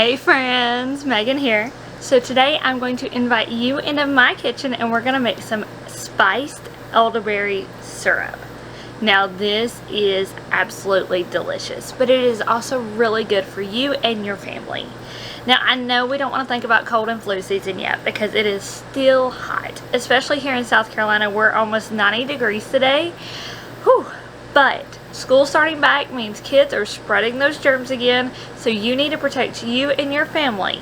Hey friends, Megan here. So today I'm going to invite you into my kitchen and we're going to make some spiced elderberry syrup. Now this is absolutely delicious, but it is also really good for you and your family. Now I know we don't want to think about cold and flu season yet because it is still hot, especially here in South Carolina. We're almost 90 degrees today. Whew. But school starting back means kids are spreading those germs again, so you need to protect you and your family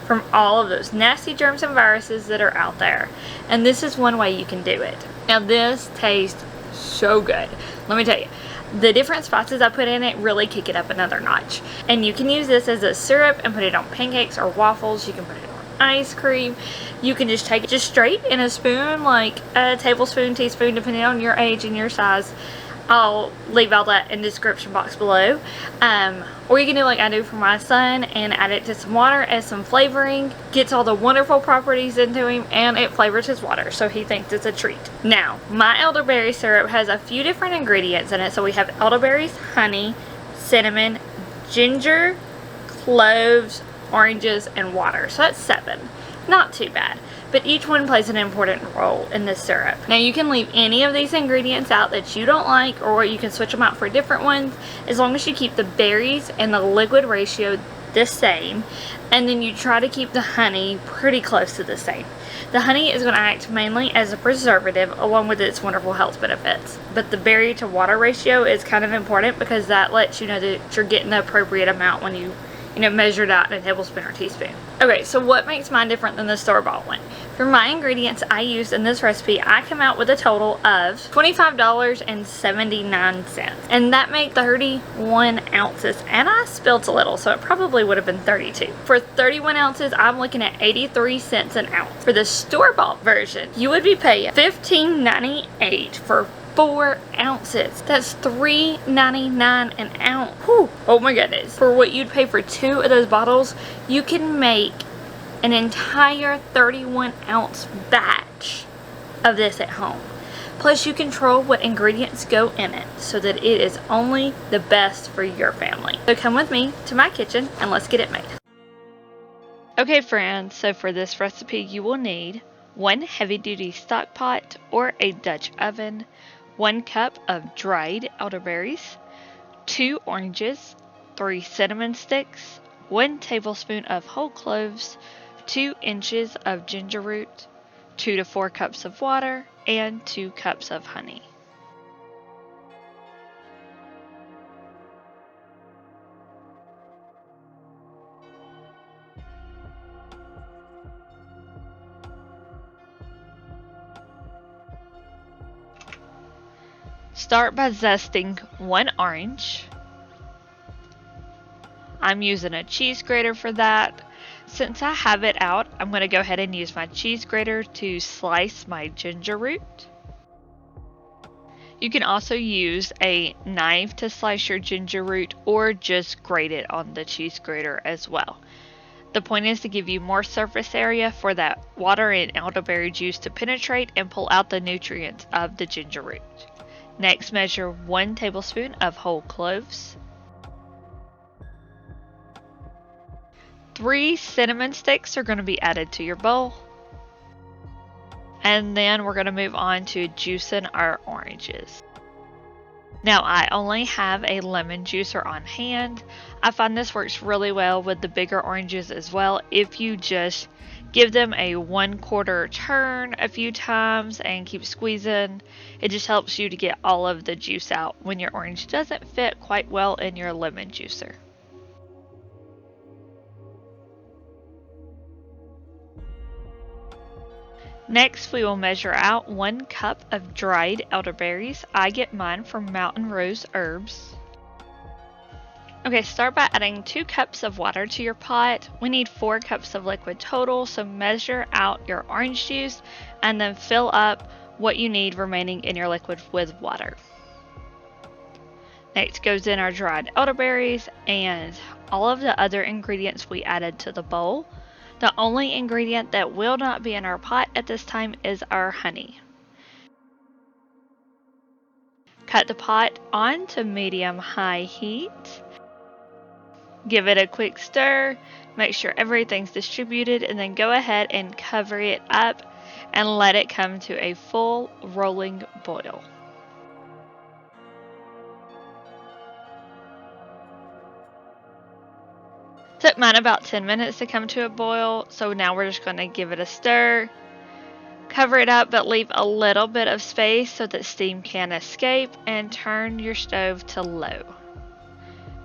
from all of those nasty germs and viruses that are out there. And this is one way you can do it. Now this tastes so good. Let me tell you, the different spices I put in it really kick it up another notch. And you can use this as a syrup and put it on pancakes or waffles. You can put it on ice cream. You can just take it just straight in a spoon, like a tablespoon, teaspoon, depending on your age and your size. I'll leave all that in the description box below. Or you can do like I do for my son and add it to some water as some flavoring. Gets all the wonderful properties into him and it flavors his water, so he thinks it's a treat. Now, my elderberry syrup has a few different ingredients in it. So we have elderberries, honey, cinnamon, ginger, cloves, oranges, and water. So that's 7. Not too bad. But each one plays an important role in this syrup. Now you can leave any of these ingredients out that you don't like, or you can switch them out for different ones, as long as you keep the berries and the liquid ratio the same, and then you try to keep the honey pretty close to the same. The honey is going to act mainly as a preservative along with its wonderful health benefits, but the berry to water ratio is kind of important because that lets you know that you're getting the appropriate amount when you measure it out in a tablespoon or teaspoon. Okay, so what makes mine different than the store-bought one? For my ingredients I used in this recipe, I come out with a total of $25.79, and that made 31 ounces, and I spilled a little, so it probably would have been 32. For 31 ounces, I'm looking at 83 cents an ounce. For the store-bought version, you would be paying $15.98 for 4 ounces. That's $3.99 an ounce. Whew. Oh my goodness. For what you'd pay for 2 of those bottles, you can make an entire 31 ounce batch of this at home. Plus you control what ingredients go in it so that it is only the best for your family. So come with me to my kitchen and let's get it made. Okay friends, so for this recipe you will need 1 heavy-duty stock pot or a Dutch oven, 1 cup of dried elderberries, 2 oranges, 3 cinnamon sticks, 1 tablespoon of whole cloves, 2 inches of ginger root, 2 to 4 cups of water, and 2 cups of honey. Start by zesting 1 orange. I'm using a cheese grater for that. Since I have it out, I'm going to go ahead and use my cheese grater to slice my ginger root. You can also use a knife to slice your ginger root or just grate it on the cheese grater as well. The point is to give you more surface area for that water and elderberry juice to penetrate and pull out the nutrients of the ginger root. Next, measure 1 tablespoon of whole cloves, 3 cinnamon sticks are going to be added to your bowl, and then we're going to move on to juicing our oranges. Now I only have a lemon juicer on hand. I find this works really well with the bigger oranges as well. If you just give them a 1/4 turn a few times and keep squeezing, it just helps you to get all of the juice out when your orange doesn't fit quite well in your lemon juicer. Next, we will measure out 1 cup of dried elderberries. I get mine from Mountain Rose Herbs. Okay, start by adding 2 cups of water to your pot. We need 4 cups of liquid total, so measure out your orange juice and then fill up what you need remaining in your liquid with water. Next goes in our dried elderberries and all of the other ingredients we added to the bowl. The only ingredient that will not be in our pot at this time is our honey. Cut the pot on to medium-high heat Give it a quick stir, make sure everything's distributed, and then go ahead and cover it up and let it come to a full rolling boil. Took mine about 10 minutes to come to a boil, so now we're just going to give it a stir. Cover it up, but leave a little bit of space so that steam can escape, and turn your stove to low.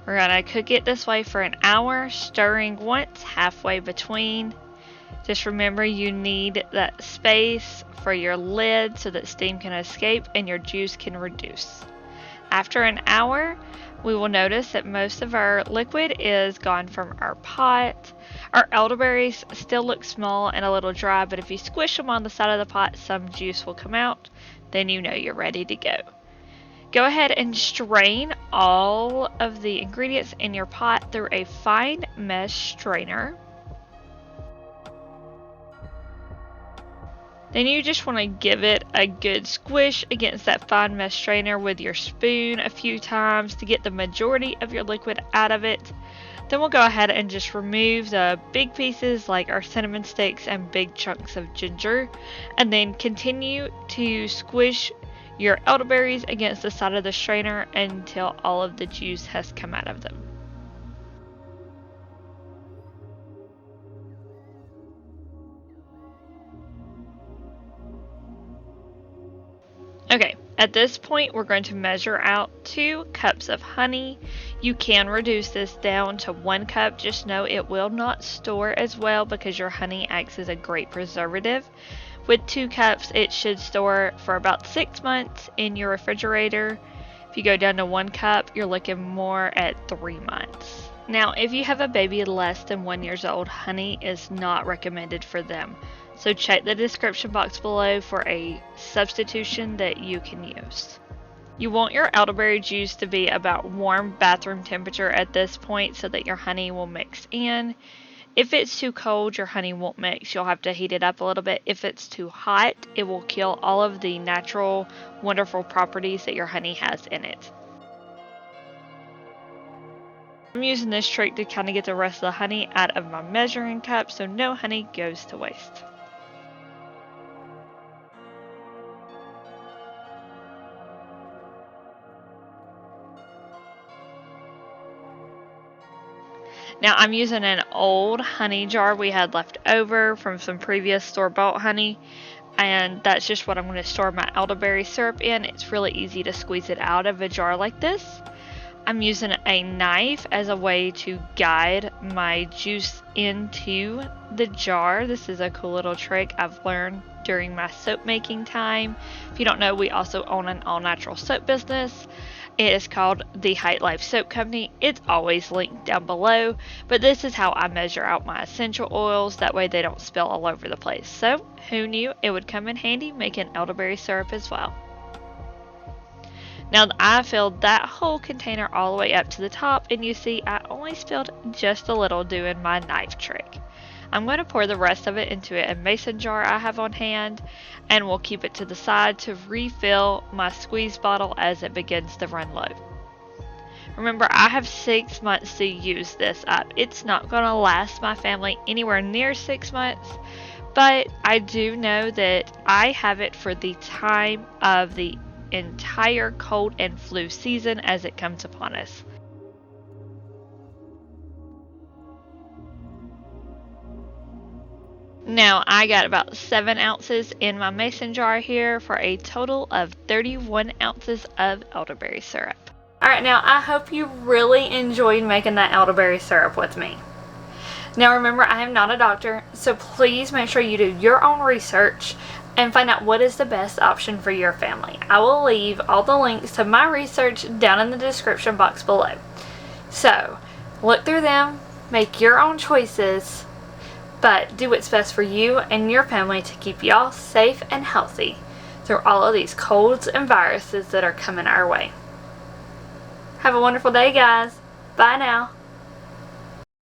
We're going to cook it this way for an hour, stirring once halfway between. Just remember you need that space for your lid so that steam can escape and your juice can reduce. After an hour, we will notice that most of our liquid is gone from our pot. Our elderberries still look small and a little dry, but if you squish them on the side of the pot, some juice will come out. Then you know you're ready to go. Go ahead and strain all of the ingredients in your pot through a fine mesh strainer. Then you just want to give it a good squish against that fine mesh strainer with your spoon a few times to get the majority of your liquid out of it. Then we'll go ahead and just remove the big pieces like our cinnamon sticks and big chunks of ginger, and then continue to squish your elderberries against the side of the strainer until all of the juice has come out of them. Okay, at this point we're going to measure out 2 cups of honey. You can reduce this down to 1 cup. Just know it will not store as well because your honey acts as a great preservative. With 2 cups, it should store for about 6 months in your refrigerator. If you go down to 1 cup, you're looking more at 3 months. Now, if you have a baby less than 1 year old, honey is not recommended for them. So check the description box below for a substitution that you can use. You want your elderberry juice to be about warm bathroom temperature at this point so that your honey will mix in. If it's too cold, your honey won't mix. You'll have to heat it up a little bit. If it's too hot, it will kill all of the natural, wonderful properties that your honey has in it. I'm using this trick to kind of get the rest of the honey out of my measuring cup so no honey goes to waste. Now I'm using an old honey jar we had left over from some previous store-bought honey, and that's just what I'm going to store my elderberry syrup in. It's really easy to squeeze it out of a jar like this. I'm using a knife as a way to guide my juice into the jar. This is a cool little trick I've learned during my soap making time. If you don't know, we also own an all-natural soap business. It is called the Height Life Soap Company. It's always linked down below, but this is how I measure out my essential oils. That way they don't spill all over the place. So who knew it would come in handy making elderberry syrup as well. Now I filled that whole container all the way up to the top, and you see I only spilled just a little doing my knife trick. I'm going to pour the rest of it into a mason jar I have on hand, and we'll keep it to the side to refill my squeeze bottle as it begins to run low. Remember, I have 6 months to use this up. It's not going to last my family anywhere near 6 months, but I do know that I have it for the time of the entire cold and flu season as it comes upon us. Now I got about 7 ounces in my mason jar here for a total of 31 ounces of elderberry syrup. Alright, now I hope you really enjoyed making that elderberry syrup with me. Now remember, I am not a doctor, so please make sure you do your own research and find out what is the best option for your family. I will leave all the links to my research down in the description box below. So look through them, make your own choices, but do what's best for you and your family to keep y'all safe and healthy through all of these colds and viruses that are coming our way. Have a wonderful day, guys. Bye now.